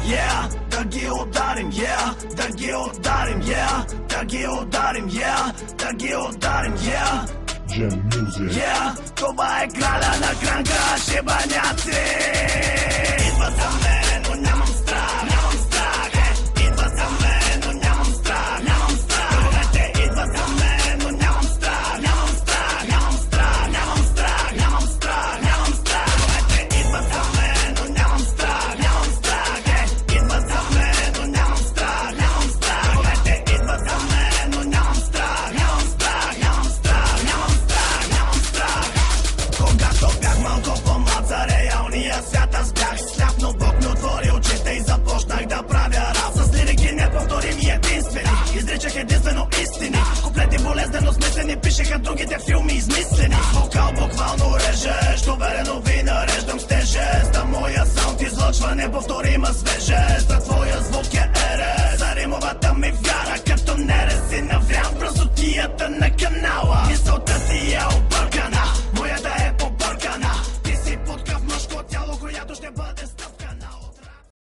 yeah, да ги ударим, yeah, да ги ударим, yeah, да ги ударим, yeah, да ги ударим, yeah. Jam Music. Yeah, това е краля на гранга, шибаняци. Идва за мен, но нямам страх, нямам страх. Идва за мен, но нямам страх, нямам страх. Идва за мен, но нямам страх, нямам страх, нямам страх, нямам страх, нямам страх, нямам страх. Идва за мен, но нямам страх, нямам страх. Идва за мен, но нямам страх, нямам страх. Идва за мен, но нямам страх, нямам страх, нямам страх, нямам страх, нямам страх. Когато бях малко по-млад за реалния свят, аз бях сляп, но Бог ми отвори очите и започнах да правя рап с лирики неповторими и единствени. Изричах единствено истини, куплети болезнено смислени, пишеха другите филми измислени. Вокал буквално режеш, уверено ви нареждам с тежест, а моя саунд излъчва неповторима свежест.